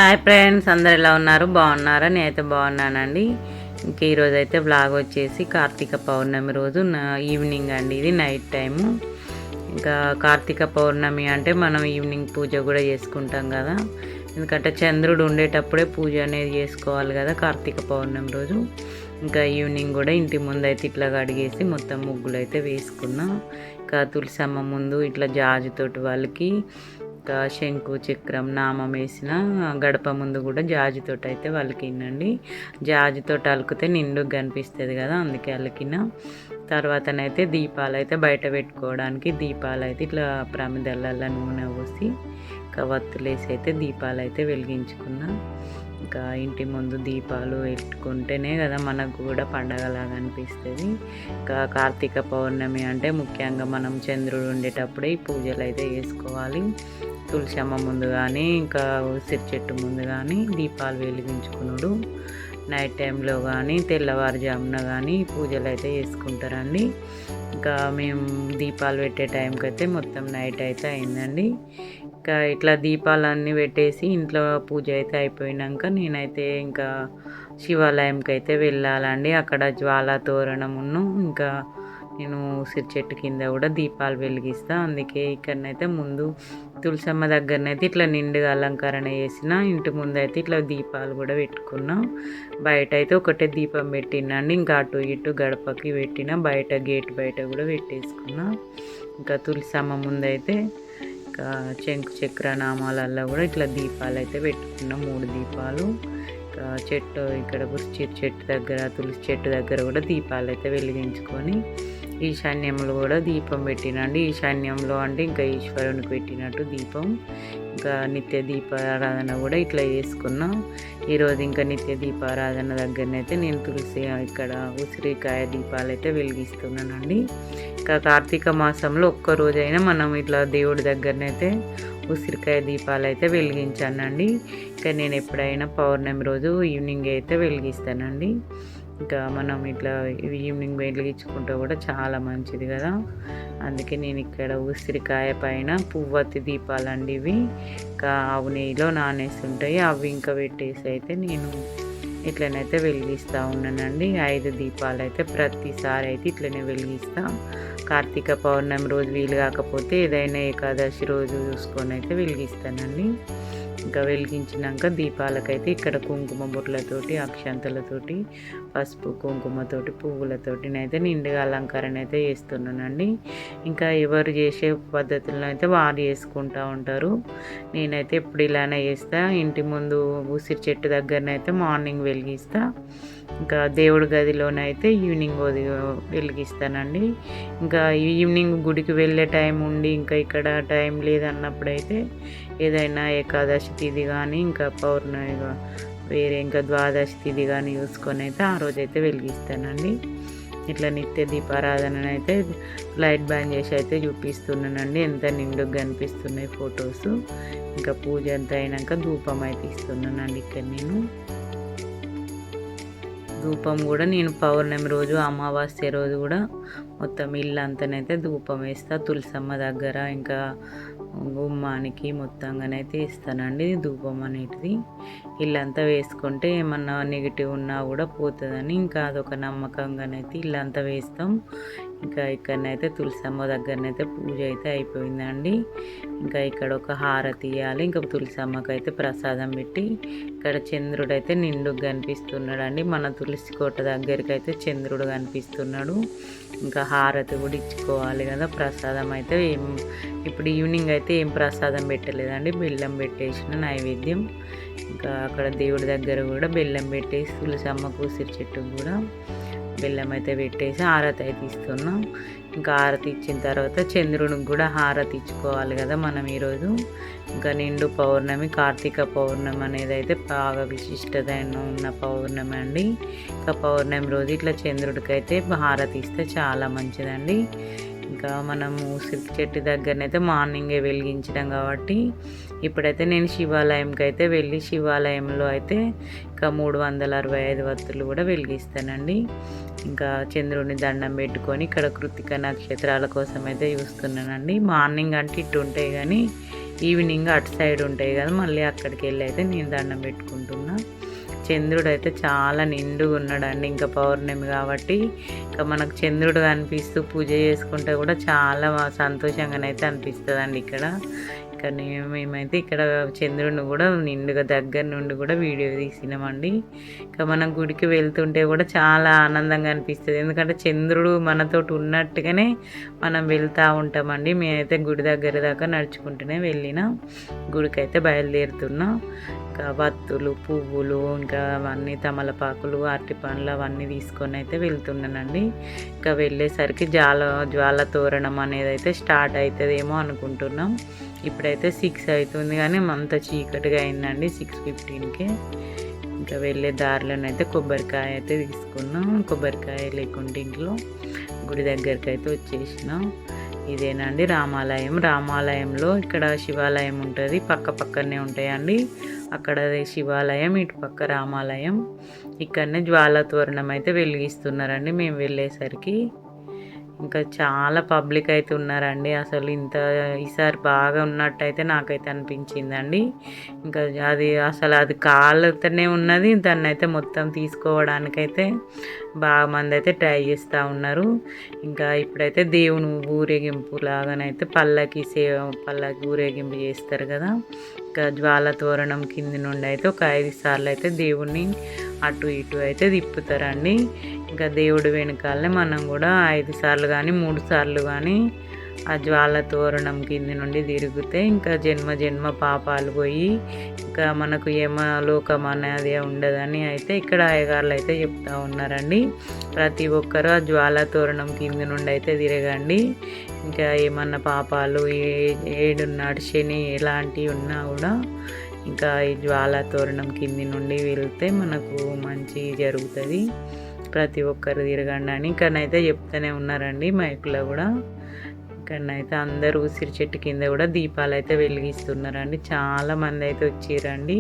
Hi friends, అందరు ఎలా ఉన్నారు? బాగున్నారా? నేనైతే బాగున్నానండి. ఇంక ఈరోజు అయితే బ్లాగ్ వచ్చేసి కార్తీక పౌర్ణమి రోజు ఈవినింగ్ అండి. ఇది నైట్ టైము. ఇంకా కార్తీక పౌర్ణమి అంటే మనం ఈవినింగ్ పూజ కూడా చేసుకుంటాం కదా. ఎందుకంటే చంద్రుడు ఉండేటప్పుడే పూజ అనేది చేసుకోవాలి కదా కార్తీక పౌర్ణమి రోజు. ఇంకా ఈవినింగ్ కూడా ఇంటి ముందు అయితే ఇట్లా కడిగేసి మొత్తం ముగ్గులు అయితే వేసుకున్నాం. ఇంకా తులసమ్మ ముందు ఇట్లా జాజితోటి వాళ్ళకి ఇంకా శంకు చక్రం నామం వేసిన గడప ముందు కూడా జాజితోటి అయితే వాళ్ళకినండి. జాజితోటి అలికితే నిండుగా కనిపిస్తుంది కదా, అందుకే అలికిన. తర్వాతనైతే దీపాలు అయితే బయట పెట్టుకోవడానికి దీపాలు అయితే ఇట్లా ప్రమిదలల్లో నూనె పోసి ఇంకా వత్తులేసి అయితే దీపాలు అయితే వెలిగించుకున్నా. ఇంకా ఇంటి ముందు దీపాలు పెట్టుకుంటేనే కదా మనకు కూడా పండగలాగా అనిపిస్తుంది. ఇంకా కార్తీక పౌర్ణమి అంటే ముఖ్యంగా మనం చంద్రుడు ఉండేటప్పుడే ఈ పూజలు అయితే చేసుకోవాలి. తులసమ్మ ముందు కానీ ఇంకా ఉసిరి చెట్టు ముందు కానీ దీపాలు వెలిగించుకున్నాడు. నైట్ టైంలో కానీ తెల్లవారుజామున కానీ పూజలు అయితే చేసుకుంటారండి. ఇంకా మేము దీపాలు పెట్టే టైంకి అయితే మొత్తం నైట్ అయితే అయిందండి. ఇంకా ఇట్లా దీపాలన్నీ పెట్టేసి ఇంట్లో పూజ అయితే అయిపోయినాక నేనైతే ఇంకా శివాలయంకి అయితే వెళ్ళాలండి. అక్కడ జ్వాలా తోరణమును ఇంకా నేను ఉసిరి చెట్టు కింద కూడా దీపాలు వెలిగిస్తాను. అందుకే ఇక్కడనైతే ముందు తులసమ్మ దగ్గరనైతే ఇట్లా నిండుగా అలంకరణ చేసిన, ఇంటి ముందు అయితే ఇట్లా దీపాలు కూడా పెట్టుకున్నాం. బయట అయితే ఒకటే దీపం పెట్టినండి. ఇంకా అటు ఇటు గడపకి పెట్టిన, బయట గేట్ బయట కూడా పెట్టేసుకున్నా. ఇంకా తులసమ్మ ముందైతే ఇంకా శంకు చక్ర నామాలల్లో కూడా ఇట్లా దీపాలు అయితే పెట్టుకున్నాం, 3 దీపాలు. ఇంకా చెట్టు ఇక్కడ ఉసిరి చెట్టు దగ్గర తులసి చెట్టు దగ్గర కూడా దీపాలు అయితే వెలిగించుకొని ఈశాన్యంలో కూడా దీపం పెట్టినండి. ఈశాన్యంలో అంటే ఇంకా ఈశ్వరునికి పెట్టినట్టు దీపం. ఇంకా నిత్య దీపారాధన కూడా ఇట్లా చేసుకున్నాం. ఈరోజు ఇంకా నిత్య దీపారాధన దగ్గరనైతే నేను తులసి ఇక్కడ ఉసిరికాయ దీపాలు అయితే వెలిగిస్తున్నానండి. ఇంకా కార్తీక మాసంలో ఒక్కరోజైనా మనం ఇట్లా దేవుడి దగ్గరనైతే ఉసిరికాయ దీపాలు అయితే వెలిగించానండి. ఇంకా నేను ఎప్పుడైనా పౌర్ణమి రోజు ఈవినింగ్ అయితే వెలిగిస్తానండి. ఇంకా మనం ఇట్లా ఈవినింగ్ వెలిగించుకుంటే కూడా చాలా మంచిది కదా. అందుకే నేను ఇక్కడ ఉసిరికాయ పైన పువ్వత్తి దీపాలండి ఇవి. ఇంకా ఆవు నెయ్యిలో నానేసి ఉంటాయి, అవి ఇంకా పెట్టేసి అయితే నేను ఇట్లనైతే వెలిగిస్తూ ఉన్నానండి. 5 దీపాలు అయితే ప్రతిసారి అయితే ఇట్లనే వెలిగిస్తా. కార్తీక పౌర్ణమి రోజు వీలు కాకపోతే ఏదైనా ఏకాదశి రోజు చూసుకొని అయితే వెలిగిస్తానండి. ఇంకా వెలిగించినాక దీపాలకైతే ఇక్కడ కుంకుమ బొట్లతోటి అక్షంతలతోటి పసుపు కుంకుమతోటి పువ్వులతోటి అయితే నిండుగా అలంకరణ అయితే చేస్తున్నానండి. ఇంకా ఎవరు చేసే పద్ధతులను అయితే వారు చేసుకుంటూ ఉంటారు. నేనైతే ఎప్పుడు ఇలానే చేస్తా. ఇంటి ముందు ఉసిరి చెట్టు దగ్గరనైతే మార్నింగ్ వెలిగిస్తా. ఇంకా దేవుడి గదిలోనైతే ఈవినింగ్ వెలిగిస్తానండి. ఇంకా ఈవినింగ్ గుడికి వెళ్ళే టైం ఉండి ఇంకా ఇక్కడ టైం లేదన్నప్పుడైతే ఏదైనా ఏకాదశి తిథి కానీ ఇంకా పౌర్ణమిగా వేరే ఇంకా ద్వాదశి తిథి కానీ చూసుకొని అయితే ఆ రోజైతే వెలిగిస్తానండి. ఇట్లా నిత్య దీపారాధన అయితే లైట్ బ్యాన్ చేసి అయితే చూపిస్తున్నానండి. ఎంత నిండుగా కనిపిస్తున్నాయి ఫొటోస్. ఇంకా పూజ అంతా అయినాక ధూపం అయితే ఇస్తున్నానండి. ఇక్కడ నేను ధూపం కూడా నేను పౌర్ణమి రోజు అమావాస్య రోజు కూడా మొత్తం ఇల్లు అంతనైతే ధూపం వేస్తా. తులసమ్మ దగ్గర ఇంకా గుమ్మానికి మొత్తంగానైతే ఇస్తానండి ధూపం అనేటిది. ఇల్లంతా వేసుకుంటే ఏమన్నా నెగిటివ్ ఉన్నా కూడా పోతుందని ఇంకా అదొక నమ్మకంగానైతే ఇల్లంతా వేస్తాం. ఇంకా ఇక్కడనైతే తులసమ్మ దగ్గరనైతే పూజ అయితే అయిపోయిందండి. ఇంకా ఇక్కడ ఒక హారతి ఇవ్వాలి. ఇంకా తులసమ్మకి అయితే ప్రసాదం పెట్టి ఇక్కడ చంద్రుడు అయితే నిండుగా కనిపిస్తున్నాడు అండి. మన తులసి కోట దగ్గరికి అయితే చంద్రుడు కనిపిస్తున్నాడు. ఇంకా హారతి కూడా ఇచ్చుకోవాలి కదా. ప్రసాదం అయితే ఇప్పుడు ఈవినింగ్ అయితే ఏం ప్రసాదం పెట్టలేదండి, బెల్లం పెట్టేసిన నైవేద్యం. ఇంకా అక్కడ దేవుడి దగ్గర కూడా బెల్లం పెట్టేసి తులసమ్మకు ఉసిరి చెట్టుకు కూడా బెల్లం అయితే పెట్టేసి హారతి అయితే ఇస్తున్నాం. ఇంకా హారతి ఇచ్చిన తర్వాత చంద్రునికి కూడా హారతి ఇచ్చుకోవాలి కదా మనం ఈరోజు. ఇంకా నిండు పౌర్ణమి కార్తీక పౌర్ణమి అనేది అయితే బాగా విశిష్టత ఉన్న పౌర్ణమి అండి. ఇంకా పౌర్ణమి రోజు ఇట్లా చంద్రుడికి అయితే హారతి ఇస్తే చాలా మంచిదండి. ఇంకా మనము ఉసిరి చెట్టు దగ్గరనైతే మార్నింగే వెలిగించడం కాబట్టి ఇప్పుడైతే నేను శివాలయంకి అయితే వెళ్ళి శివాలయంలో అయితే ఇంకా 365 వత్తులు కూడా వెలిగిస్తానండి. ఇంకా చంద్రుడిని దండం పెట్టుకొని ఇక్కడ కృత్తిక నక్షత్రాల కోసం అయితే చూస్తున్నానండి. మార్నింగ్ అంటే ఇటు ఉంటాయి కానీ ఈవినింగ్ అటు సైడ్ ఉంటాయి కదా, మళ్ళీ అక్కడికి వెళ్ళి అయితే నేను దండం పెట్టుకుంటున్నా. చంద్రుడు అయితే చాలా నిండుగా ఉన్నాడండి, ఇంకా పౌర్ణమి కాబట్టి ఇంకా మనకు చంద్రుడు కనిపిస్తూ పూజ చేసుకుంటే కూడా చాలా సంతోషంగానైతే అనిపిస్తుందండి. ఇక్కడ కానీ మేమైతే ఇక్కడ చంద్రుడిని కూడా నిండుగా దగ్గర నుండి కూడా వీడియో తీసినామండి. ఇంకా మనం గుడికి వెళ్తుంటే కూడా చాలా ఆనందంగా అనిపిస్తుంది, ఎందుకంటే చంద్రుడు మనతోటి ఉన్నట్టుగానే మనం వెళ్తూ ఉంటామండి. మేమైతే గుడి దగ్గర దాకా నడుచుకుంటూనే వెళ్ళినాం, గుడికి అయితే బయలుదేరుతున్నాం. ఇంకా వత్తులు, పువ్వులు, ఇంకా అవన్నీ తమలపాకులు, అరటి పండ్లు అవన్నీ తీసుకొని అయితే వెళ్తున్నానండి. ఇంకా వెళ్ళేసరికి జ్వాల తోరణం అనేది అయితే స్టార్ట్ అవుతుందేమో అనుకుంటున్నాం. ఇప్పుడైతే 6 అవుతుంది కానీ అంత చీకటిగా అయిందండి, 6:15కే. ఇంకా వెళ్ళే దారిలోనైతే కొబ్బరికాయ అయితే తీసుకున్నాం. కొబ్బరికాయ లేకుంటే ఇంట్లో గుడి దగ్గరికి అయితే వచ్చేసినాం. ఇదేనండి రామాలయం. రామాలయంలో ఇక్కడ శివాలయం ఉంటుంది, పక్క పక్కనే ఉంటాయండి. అక్కడ శివాలయం, ఇటు పక్క రామాలయం. ఇక్కడనే జ్వాల తోరణం అయితే వెలిగిస్తున్నారండి మేము వెళ్ళేసరికి. ఇంకా చాలా పబ్లిక్ అయితే ఉన్నారండి. అసలు ఈసారి బాగా ఉన్నట్టయితే నాకైతే అనిపించిందండి. ఇంకా అది కాలుతూనే ఉన్నది, దాన్ని అయితే మొత్తం తీసుకోవడానికైతే బాగా మంది అయితే ట్రై చేస్తూ ఉన్నారు. ఇంకా ఇప్పుడైతే దేవుని ఊరేగింపు లాగానైతే పల్లకి ఊరేగింపు చేస్తారు కదా. ఇంకా జ్వాల తోరణం కింది నుండి అయితే ఒక 5 సార్లు అయితే దేవుణ్ణి అటు ఇటు అయితే తిప్పుతారండి. ఇంకా దేవుడు వెనకాలనే మనం కూడా 5 సార్లు కానీ 3 సార్లు కానీ ఆ జ్వాల తోరణం కింది నుండి తిరిగితే ఇంకా జన్మ పాపాలు పోయి ఇంకా మనకు యమలోకం అనేది ఉండదని అయితే ఇక్కడ అయ్యగారులు అయితే చెప్తా ఉన్నారండి. ప్రతి ఒక్కరు ఆ జ్వాల తోరణం కింది నుండి అయితే తిరగండి. ఇంకా ఏమన్నా పాపాలు ఏడున్నాడు శని ఎలాంటివి ఉన్నా కూడా ఇంకా ఈ జ్వాల తోరణం కింది నుండి వెళ్తే మనకు మంచి జరుగుతుంది, ప్రతి ఒక్కరు తిరగండి అని ఇక్కడనైతే చెప్తూనే ఉన్నారండి మైకులో కూడా. ఇక్కడనైతే అందరూ ఉసిరి చెట్టు కింద కూడా దీపాలు అయితే వెలిగిస్తున్నారండి. చాలా మంది అయితే వచ్చిరండి.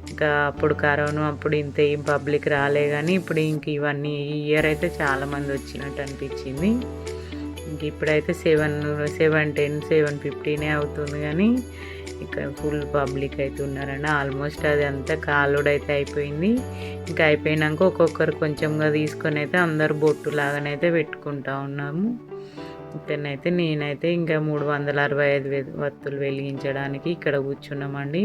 ఇంకా అప్పుడు కరోనా అప్పుడు ఇంత ఏం పబ్లిక్ రాలే కానీ ఇప్పుడు ఇంక ఇవన్నీ ఈ ఇయర్ అయితే చాలామంది వచ్చినట్టు అనిపించింది. ఇంక ఇప్పుడైతే 7:10 7:15 అవుతుంది కానీ ఇక్కడ ఫుల్ పబ్లిక్ అయితే ఉన్నారండి. ఆల్మోస్ట్ అది అంతా కాలుడైతే అయిపోయింది. ఇంకా అయిపోయినాక ఒక్కొక్కరు కొంచెంగా తీసుకొని అయితే అందరు బొట్టు లాగానైతే పెట్టుకుంటా ఉన్నాము. ఇక్కడనైతే నేనైతే ఇంకా 365 వత్తులు వెలిగించడానికి ఇక్కడ కూర్చున్నామండి.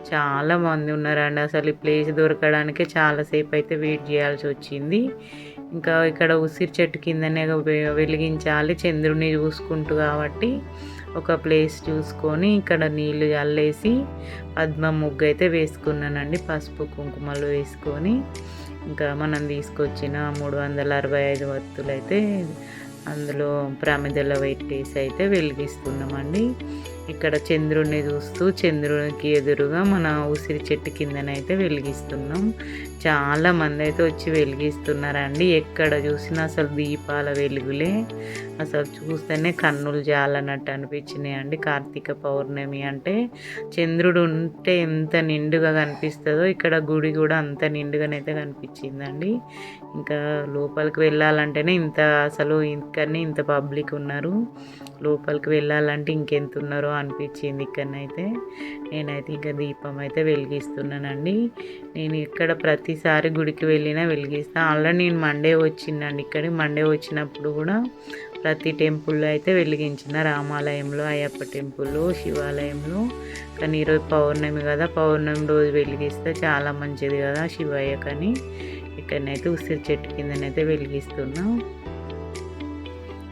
చాలా మంది ఉన్నారండి. అసలు ఈ ప్లేస్ దొరకడానికి చాలాసేపు అయితే వెయిట్ చేయాల్సి వచ్చింది. ఇంకా ఇక్కడ ఉసిరి చెట్టు కిందనే వెలిగించాలి చంద్రుడిని చూసుకుంటూ కాబట్టి ఒక ప్లేస్ చూసుకొని ఇక్కడ నీళ్ళు చల్లేసి పద్మ ముగ్గు అయితే వేసుకున్నానండి, పసుపు కుంకుమలు వేసుకొని. ఇంకా మనం తీసుకొచ్చిన 365 వత్తులు అయితే అందులో ప్రమిదలో పెట్టేసి అయితే వెలిగిస్తున్నామండి. ఇక్కడ చంద్రుడిని చూస్తూ చంద్రునికి ఎదురుగా మన ఉసిరి చెట్టు కిందనైతే వెలిగిస్తున్నాం. చాలా మంది అయితే వచ్చి వెలిగిస్తున్నారండి. ఎక్కడ చూసినా అసలు దీపాల వెలుగులే, అసలు చూస్తేనే కన్నులు జాలన్నట్టు అనిపించినాయి అండి. కార్తీక పౌర్ణమి అంటే చంద్రుడు ఉంటే ఎంత నిండుగా కనిపిస్తుందో ఇక్కడ గుడి కూడా అంత నిండుగానైతే కనిపించిందండి. ఇంకా లోపలికి వెళ్ళాలంటేనే అసలు ఇక్కడనే ఇంత పబ్లిక్ ఉన్నారు, లోపలికి వెళ్ళాలంటే ఇంకెంత ఉన్నారో అనిపించింది. ఇక్కడనైతే నేనైతే ఇంకా దీపం అయితే వెలిగిస్తున్నానండి. నేను ఇక్కడ ప్రతిసారి గుడికి వెళ్ళినా వెలిగిస్తాను. ఆల్రెడీ నేను మండే వచ్చిందండి, ఇక్కడికి మండే వచ్చినప్పుడు కూడా ప్రతి టెంపుల్లో అయితే వెలిగించిన, రామాలయంలో, అయ్యప్ప టెంపుల్లో, శివాలయంలో. కానీ ఈరోజు పౌర్ణమి కదా, పౌర్ణమి రోజు వెలిగిస్తే చాలా మంచిది కదా శివయ్య, కానీ ఇక్కడనైతే ఉసిరి చెట్టు కిందనైతే వెలిగిస్తున్నాం.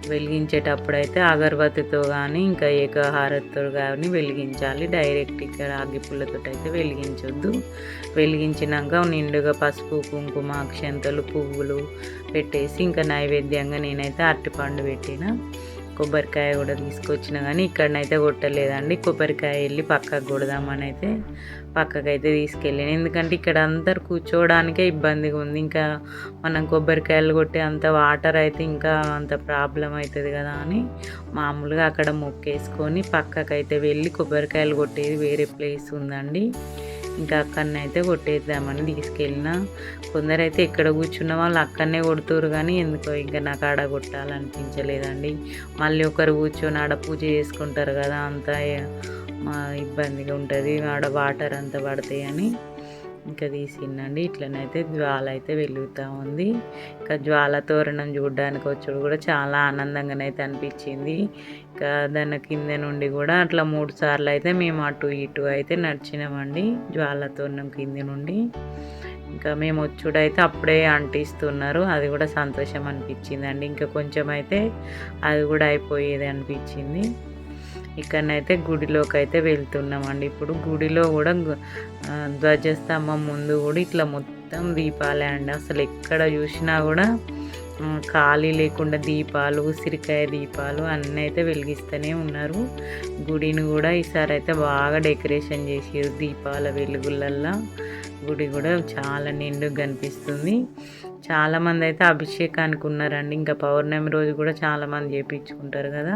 వెలిగించేటప్పుడు అయితే అగరబత్తితో కానీ ఇంకా ఏకహారతితో కానీ వెలిగించాలి, డైరెక్ట్ ఇక్కడ అగ్గిపుల్లతో అయితే వెలిగించొద్దు. వెలిగించినాక నిండుగా పసుపు కుంకుమ అక్షంతలు పువ్వులు పెట్టేసి ఇంకా నైవేద్యంగా నేనైతే అరటిపండు పెట్టిన, కొబ్బరికాయ కూడా తీసుకొచ్చిన కానీ ఇక్కడనైతే కొట్టలేదండి. కొబ్బరికాయ వెళ్ళి పక్కకు కొడదామని అయితే పక్కకైతే తీసుకెళ్ళాను, ఎందుకంటే ఇక్కడ అందరు కూర్చోవడానికే ఇబ్బందిగా ఉంది. ఇంకా మనం కొబ్బరికాయలు కొట్టే అంత వాటర్ అయితే ఇంకా అంత ప్రాబ్లం అవుతుంది కదా అని మామూలుగా అక్కడ మొక్కేసుకొని పక్కకైతే వెళ్ళి కొబ్బరికాయలు కొట్టేది వేరే ప్లేస్ ఉందండి, ఇంకా అక్కడనైతే కొట్టేద్దామని తీసుకెళ్ళిన. కొందరైతే ఎక్కడ కూర్చున్న వాళ్ళు అక్కడనే కొడుతురు కానీ ఎందుకో ఇంకా నాకు ఆడ కొట్టాలనిపించలేదండి. మళ్ళీ ఒకరు కూర్చొని ఆడ పూజ చేసుకుంటారు కదా, అంత ఇబ్బందిగా ఉంటుంది, ఆడ వాటర్ అంతా పడతాయని ఇంకా తీసిందండి. ఇట్లనైతే జ్వాల అయితే వెలుగుతూ ఉంది. ఇంకా జ్వాల తోరణం చూడడానికి వచ్చుడు కూడా చాలా ఆనందంగానైతే అనిపించింది. ఇంకా దాని కింద నుండి కూడా అట్లా 3 సార్లు అయితే మేము అటు ఇటు అయితే నడిచినామండి జ్వాల తోరణం కింద నుండి. ఇంకా మేము వచ్చుడైతే అప్పుడే అంటిస్తున్నారు, అది కూడా సంతోషం అనిపించిందండి. ఇంకా కొంచెం అయితే అది కూడా అయిపోయేది అనిపించింది. ఇక్కడనైతే గుడిలోకి అయితే వెళ్తున్నామండి. ఇప్పుడు గుడిలో కూడా ధ్వజస్తంభం ముందు కూడా ఇట్లా మొత్తం దీపాలే అండి. అసలు ఎక్కడ చూసినా కూడా ఖాళీ లేకుండా దీపాలు, ఉసిరికాయ దీపాలు అన్నీ అయితే వెలిగిస్తూనే ఉన్నారు. గుడిని కూడా ఈసారి అయితే బాగా డెకరేషన్ చేసారు దీపాల వెలుగులల్లా. గుడి కూడా చాలా నిండుగా కనిపిస్తుంది. చాలామంది అయితే అభిషేకానికి ఉన్నారండి. ఇంకా పౌర్ణమి రోజు కూడా చాలామంది చేయించుకుంటారు కదా,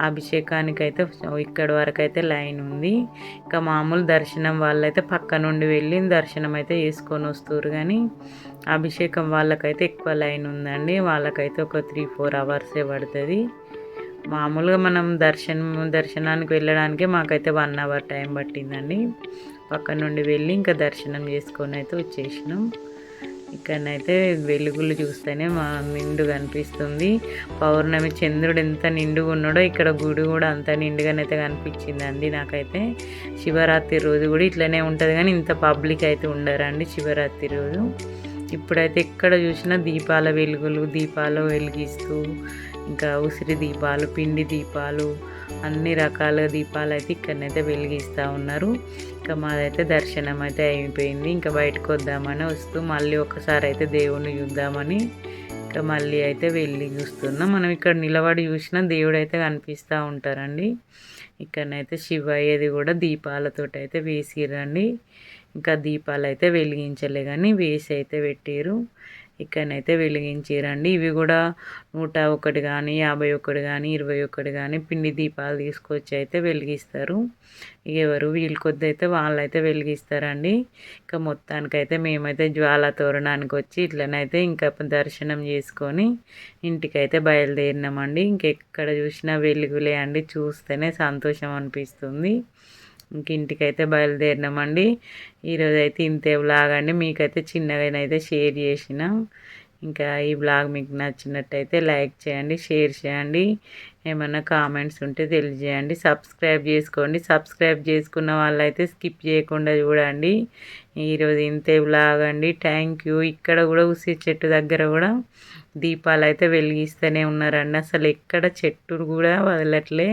అభిషేకానికి అయితే ఇక్కడి వరకు అయితే లైన్ ఉంది. ఇంకా మామూలు దర్శనం వాళ్ళైతే పక్క నుండి వెళ్ళి దర్శనం అయితే చేసుకొని వస్తారు, కానీ అభిషేకం వాళ్ళకైతే ఎక్కువ లైన్ ఉందండి. వాళ్ళకైతే ఒక 3-4 అవర్సే పడుతుంది. మామూలుగా మనం దర్శనానికి వెళ్ళడానికి మాకైతే 1 అవర్ టైం పట్టిందండి. పక్క నుండి వెళ్ళి ఇంకా దర్శనం చేసుకొని అయితే వచ్చేసినాం. ఇక్కడనైతే వెలుగులు చూస్తేనే మా నిండుగా అనిపిస్తుంది. పౌర్ణమి చంద్రుడు ఎంత నిండుగా ఉన్నాడో ఇక్కడ గుడి కూడా అంత నిండుగానైతే కనిపించిందండి నాకైతే. శివరాత్రి రోజు కూడా ఇట్లనే ఉంటుంది, కానీ ఇంత పబ్లిక్ అయితే ఉండరండి శివరాత్రి రోజు. ఇప్పుడైతే ఎక్కడ చూసినా దీపాల వెలుగులు, దీపాలు వెలిగిస్తూ ఇంకా ఉసిరి దీపాలు, పిండి దీపాలు, అన్ని రకాల దీపాలు అయితే ఇక్కడనైతే వెలిగిస్తూ ఉన్నారు. ఇంకా మాదైతే దర్శనం అయితే అయిపోయింది. ఇంకా బయటకు వద్దామని వస్తూ మళ్ళీ ఒకసారి అయితే దేవుణ్ణి చూద్దామని ఇంకా మళ్ళీ అయితే వెళ్ళి చూస్తున్నాం. మనం ఇక్కడ నిలబడి చూసినా దేవుడు అయితే కనిపిస్తూ ఉంటారండి. ఇక్కడనైతే శివయ్యది కూడా దీపాలతోటి అయితే వేసిరండి. ఇంకా దీపాలు అయితే వెలిగించలే కానీ వేసి అయితే పెట్టారు. ఇక్కడనైతే వెలిగించారండి. ఇవి కూడా 101 కానీ 51 కానీ 21 కానీ పిండి దీపాలు తీసుకొచ్చి అయితే వెలిగిస్తారు. ఎవరు వీళ్ళ కొద్ది అయితే వాళ్ళైతే వెలిగిస్తారండి. ఇంకా మొత్తానికైతే మేమైతే జ్వాల తోరణానికి వచ్చి ఇట్లనైతే ఇంకా దర్శనం చేసుకొని ఇంటికైతే బయలుదేరినామండి. ఇంకెక్కడ చూసినా వెలుగులే అండి, చూస్తేనే సంతోషం అనిపిస్తుంది. ఇంక ఇంటికైతే బయలుదేరినామండి. ఈరోజు అయితే ఇంతే వ్లాగ్ అండి. మీకైతే చిన్నగానైతే షేర్ చేసిన. ఇంకా ఈ వ్లాగ్ మీకు నచ్చినట్టయితే లైక్ చేయండి, షేర్ చేయండి, ఏమన్నా కామెంట్స్ ఉంటే తెలియజేయండి, సబ్స్క్రైబ్ చేసుకోండి. సబ్స్క్రైబ్ చేసుకున్న వాళ్ళైతే స్కిప్ చేయకుండా చూడండి. ఈరోజు ఇంతే వ్లాగ్ అండి. Thank you. ఇక్కడ కూడా ఉసిరి చెట్టు దగ్గర కూడా దీపాలు అయితే వెలిగిస్తూనే ఉన్నారండి. అసలు ఎక్కడ చెట్టు కూడా వదలట్లే,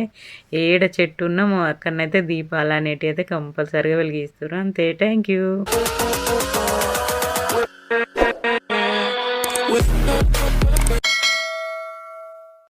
ఏడ చెట్టు ఉన్నా అక్కడనైతే దీపాలు అనేటివి అయితే కంపల్సరీగా వెలిగిస్తారు. అంతే. Thank you.